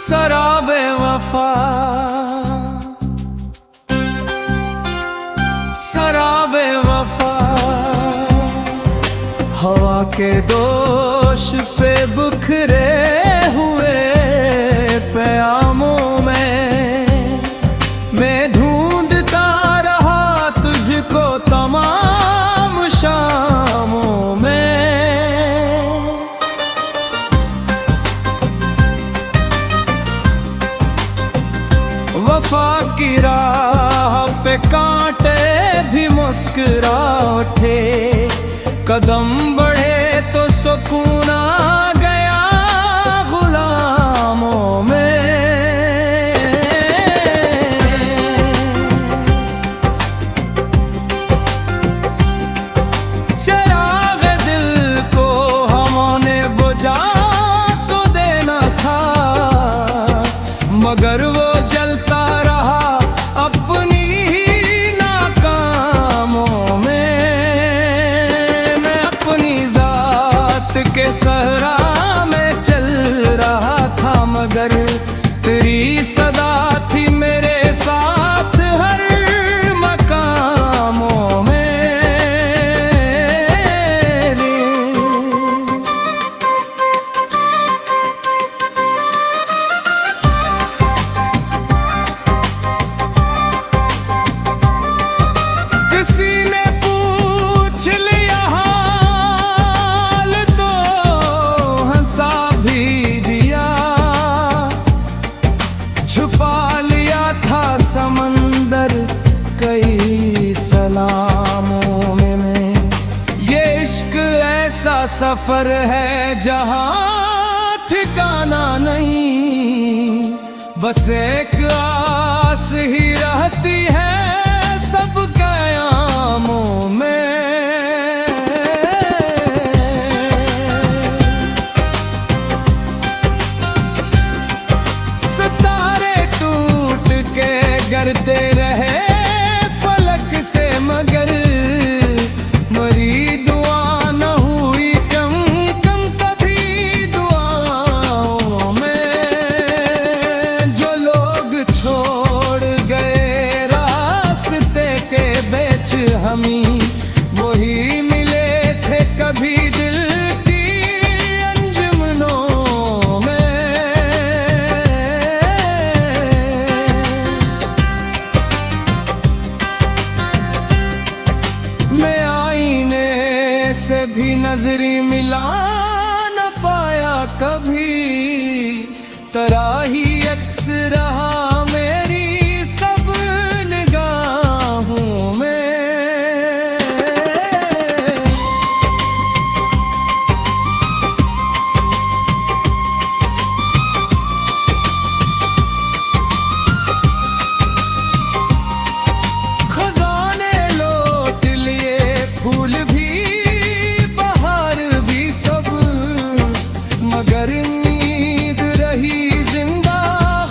शराबे वफा, शराबे वफा, हवा के दोष पे बिखरे हुए क़यामों में मैं ढूंढता रहा तुझको तमाम शामों में। वफा की राह पे कांटे भी मुस्कुरा उठे, कदम बढ़े तो सुकून आ गया गुलामों में। चिराग दिल को हमने बुझा तो देना था, मगर वो जलता रहा अपनी ही नाकामों में। मैं अपनी जात के सहरा में चल रहा था, मगर तेरी सदा थी मेरे साथ हर मकामों में। किसी ने पूछ लिया हाल तो हंसा भी दिया, छुपा लिया था समंदर कई सलामों में मैं। ये इश्क ऐसा सफर है जहां ठिकाना नहीं, बस एक आस ही रहती है सब क़यामों में। सितारे टूट के गिरते रहे फलक से, मगर मरी दुआ न हुई कम कम कभी दुआओं में। जो लोग छोड़ गए रास्ते के बेच हमी, वही मिले थे कभी दिल की अंजुमनों में। मैं आईने से भी नजरी मिला न पाया कभी, तेरा ही अक्स रहा मेरी सब निगाहों में। खजाने लौट लिए, फूल भी बहार भी सब, मगर नींद रही जिंदा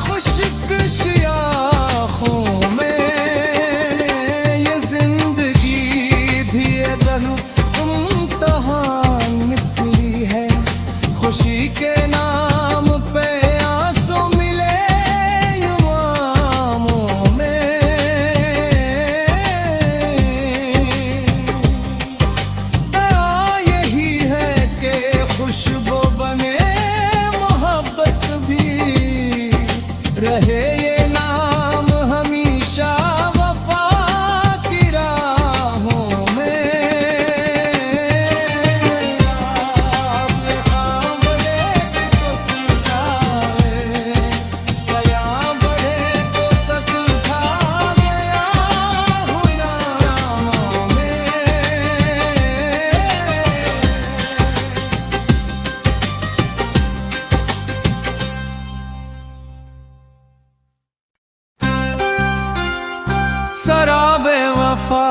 खुश्क शाखों में। ये जिंदगी भी इम्तिहान निकली है, खुशी के नाम पे आंसू मिले युवाओं में। यही है कि खुशबू बने मोहब्बत भी रहे, ये नाम हमेशा वफा की राहों में। आपने काम बढ़े तो सुनाए, कयां बढ़े तो सक खा गया हूँ नामों में। शराबे वफा,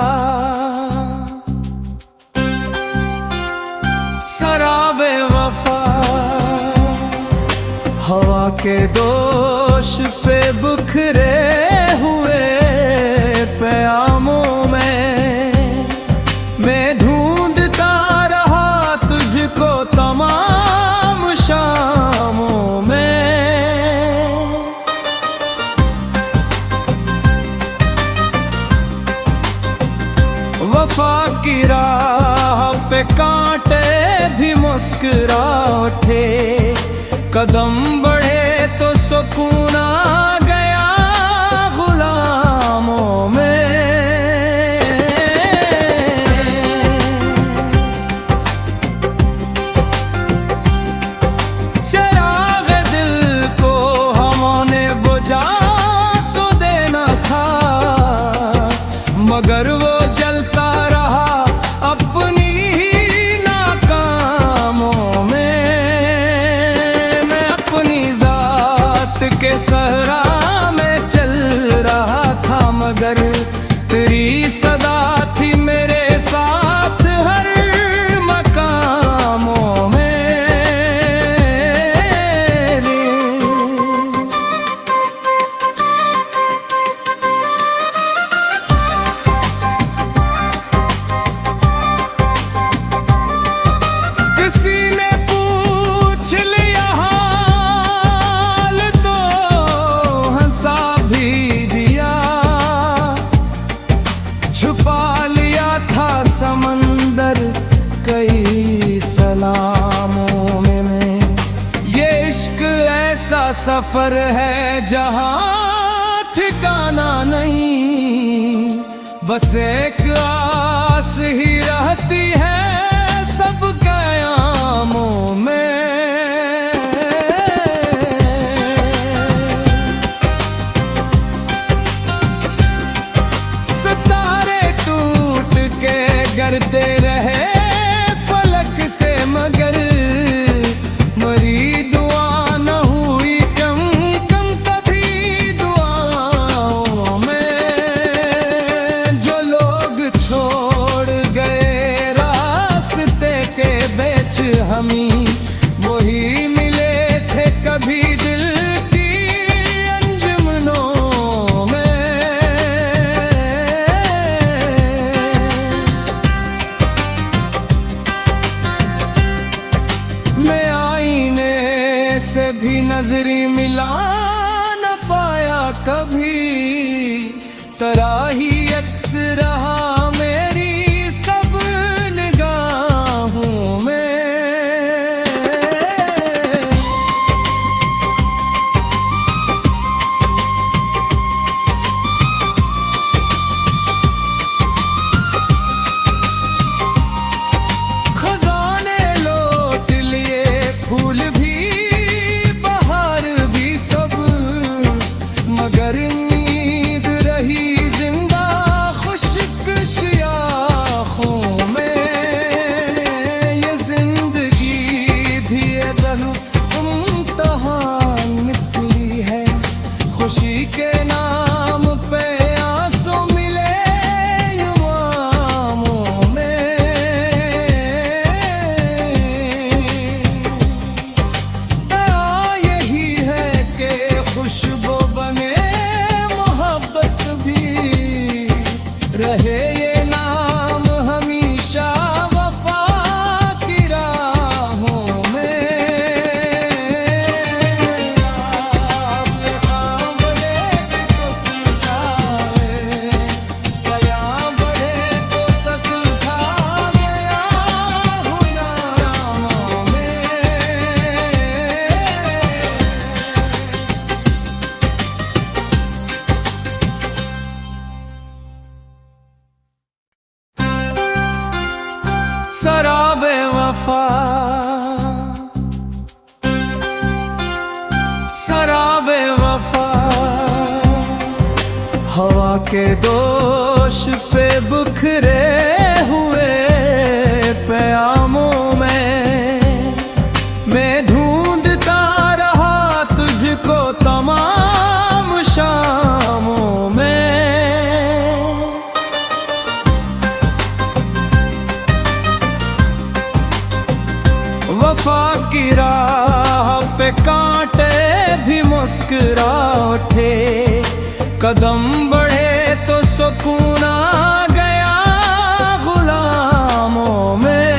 शराबे वफा, हवा के दोष पे बिखरे हुए क़यामों में मैं ढूंढता रहा तुझको तमाम शामों में। की राह पे कांटे भी मुस्कुरा उठे, कदम बढ़े तो सुकून आ गया गुलामों में। चिराग दिल को हमने बुझा तो देना था, मगर वो जलता रहा अपनी ही नाकामों में। मैं अपनी जात के सहरा में चल रहा था, मगर तेरी सदा थी मेरे साथ हर मकामों में। किसी ने पूछ लिया हाल तो हंसा भी दिया, छुपा लिया था समंदर कई सलामों में मैं। ये इश्क ऐसा सफर है जहां ठिकाना नहीं, बस एक आस ही रहती है सब कयामों में। सितारे टूट के गिरते रहे फलक से, मगर मरी दुआ न हुई कम कम कभी दुआओं में। जो लोग छोड़ गए रास्ते के बेच हमी, वही मिले थे कभी दिल की अंजुमनों में। मैं आईने से भी नजरी मिला न पाया कभी, तरह ही अक्स रहा मेरी सब निगाहों में। खजाने लौट लिए, फूल भी बहार भी सब, मगर नींद रही जिंदा खुश्क शाखों में। ये जिंदगी भी अगर इम्तिहान निकली है, खुशी के नाम पे आंसू मिले युवाओं में। यही है कि खुशबू बने मोहब्बत भी रहे, ये नाम हमेशा वफा की राहों में। आपने काम बड़े तो सुलझाए, दया बढ़े तो सकल खा गया गुलामों में। शराबे वफा, शराबे वफा, हवा के दोष पे बुखरे हुए प्यामों में। मैं ढूंढता रहा तुझको तमाम शामों में। वफा की राह पे कांटे भी मुस्कुरा उठे, कदम बढ़े तो सुकून आ गया गुलामों में।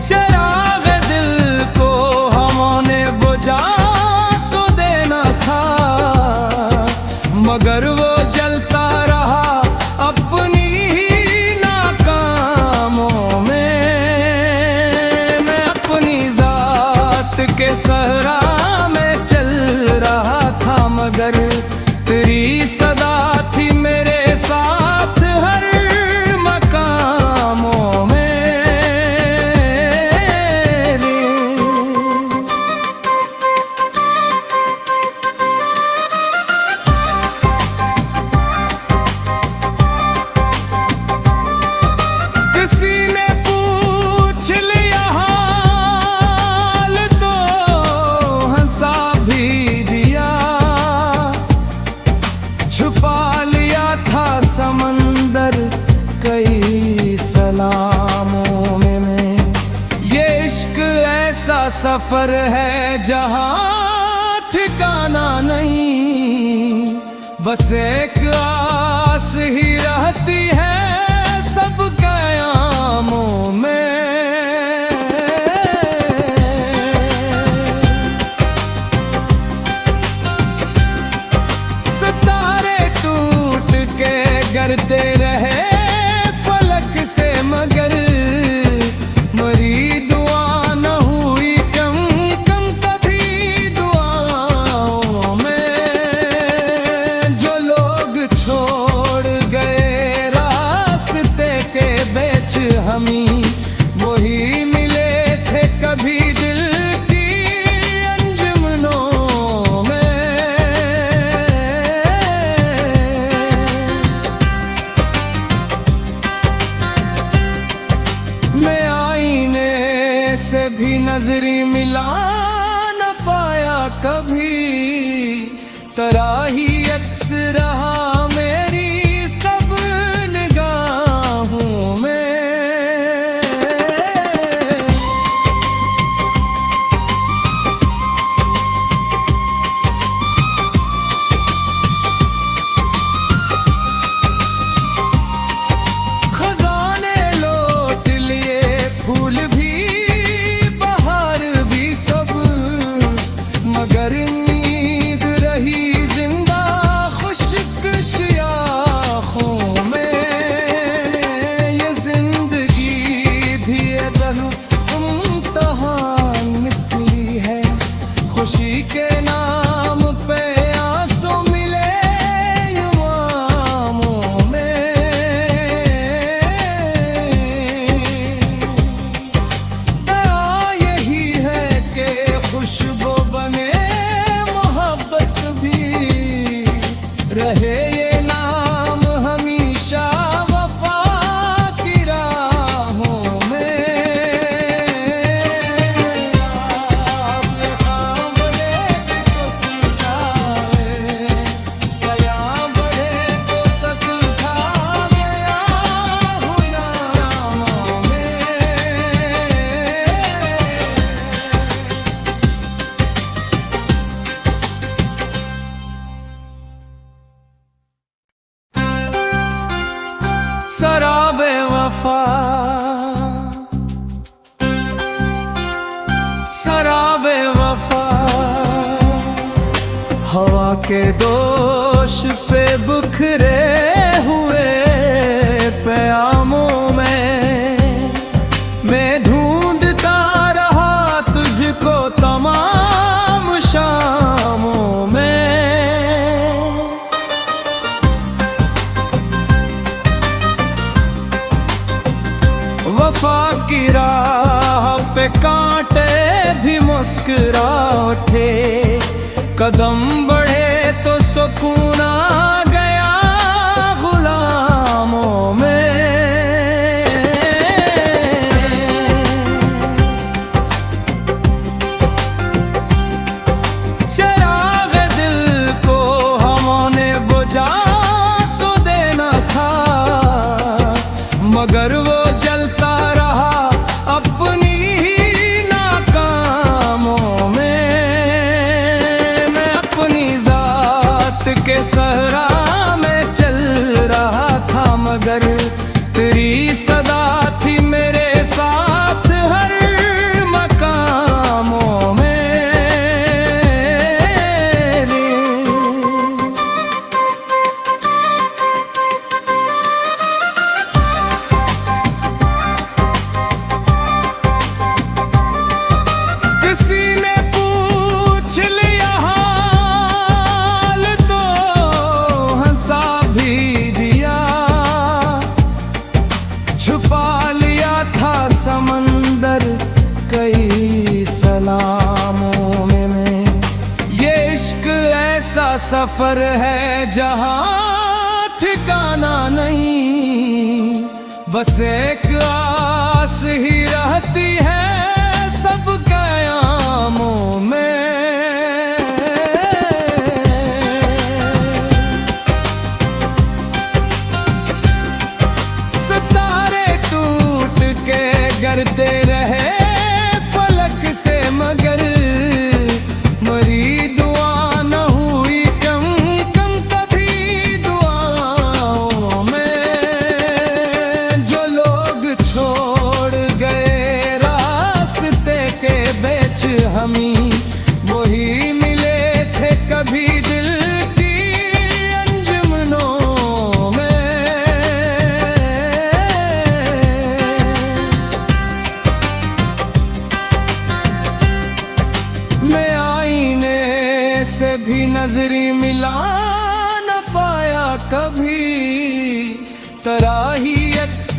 चिराग दिल को हमने बुझा तो देना सफर है जहां ठिकाना नहीं, बस एक आस ही रहती है सब कयामों में। सितारे टूट के गिरते रहे फलक से, मगर मरी दुआ न हुई कम कम कभी दुआओं में। जो लोग छोड़ गए रास्ते के बीच हमी, वही मिले थे कभी दिल की अंजुमनों में। मैं आईने से भी नजरी मिला न पाया कभी, तरह ही अक्स रहा मेरी सब निगाहों में। खजाने लौट लिए, फूल भी बहार भी सब, मगर नींद रही जिंदा खुश्क शाखों में। ये जिंदगी भी इम्तिहान निकली है, खुशी के नाम पे आंसू मिले युवाओं में। दया यही है कि खुशबू बने मोहब्बत भी, रहे ये नाम हमेशा वफा की राहों में। आप ये काम बड़े तो सुलझाए, दया बड़े तो सकता गया हूँ नामों में। शराबे वफा, शराबे वफा, हवा के दोष पे बुखरे हुए प्यामों में। मैं ढूंढता रहा तुझको तमाम शामों में। वफा की राह पे कांटे भी मुस्कुरा उठे, कदम बढ़े तो सुकून आ गया गुलामों में। चिराग दिल को हमने बुझा तो देना था, मगर वो जलता रहा अपनी ही नाकामों में। मैं अपनी जात के सहरा में चल रहा था, मगर तेरी सदा थी मेरे साथ हर मकामों में। किसी ने पूछ लिया हाल तो हंसा भी दिया, छुपा लिया था समंदर कई सलामों में। मैं ये इश्क ऐसा सफर है जहां ठिकाना नहीं, बस एक आस ही रहती है सब कयामों में। सितारे टूट के गिरते रहे फलक से, मगर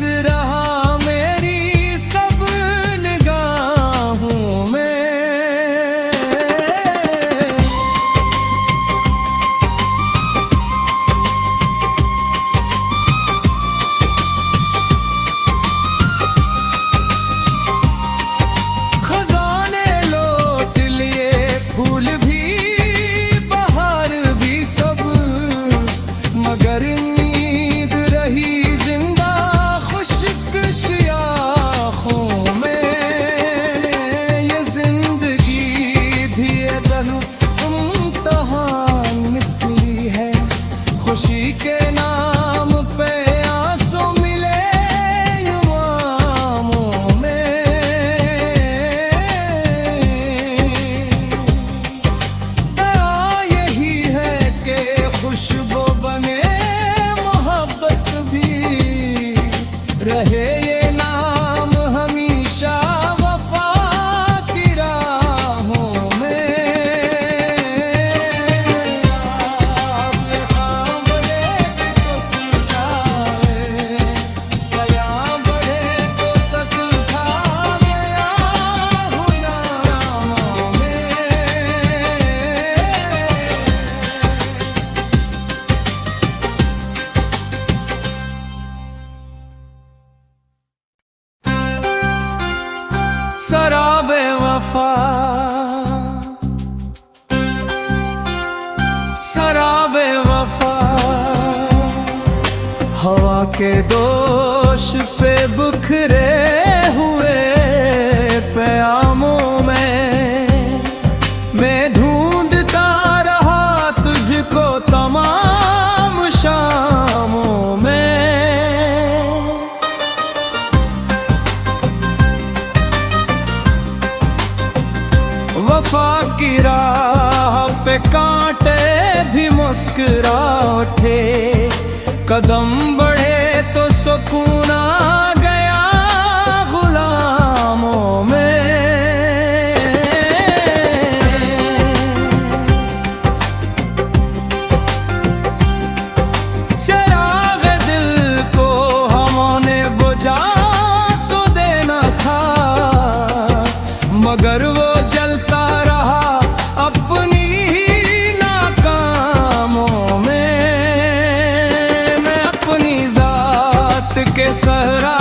रहा मेरी सब निगाहों में। खजाने लौट लिए, फूल भी, बहार भी सब, मगर नींद रही जिंदा खुश्क शाखों में। ये जिंदगी भी अगर इम्तिहान निकली है, खुशी के नाम पे आंसू मिले युवाओं में। दया यही है कि खुशबू बने मोहब्बत भी, रहे ये नाम हमेशा वफा की राहों में। आपने कांवरे तो सुनाए, दया बढ़े तो सच खावे आहू नामों में। शराबे वफा, शराबे वफा, हवा के दोष पे बिखरे हुए प्यामों में। मैं ढूंढता रहा तुझको तमाम शामों में। वफा की राह पे कांटे भी मुस्कुरा उठे, कदम बढ़े तो सुकून आ गया गुलामों में। चिराग दिल को हमने बुझा तो देना था, मगर वो जलता रहा अपनी ही नाकामों में। मैं अपनी जात के सहरा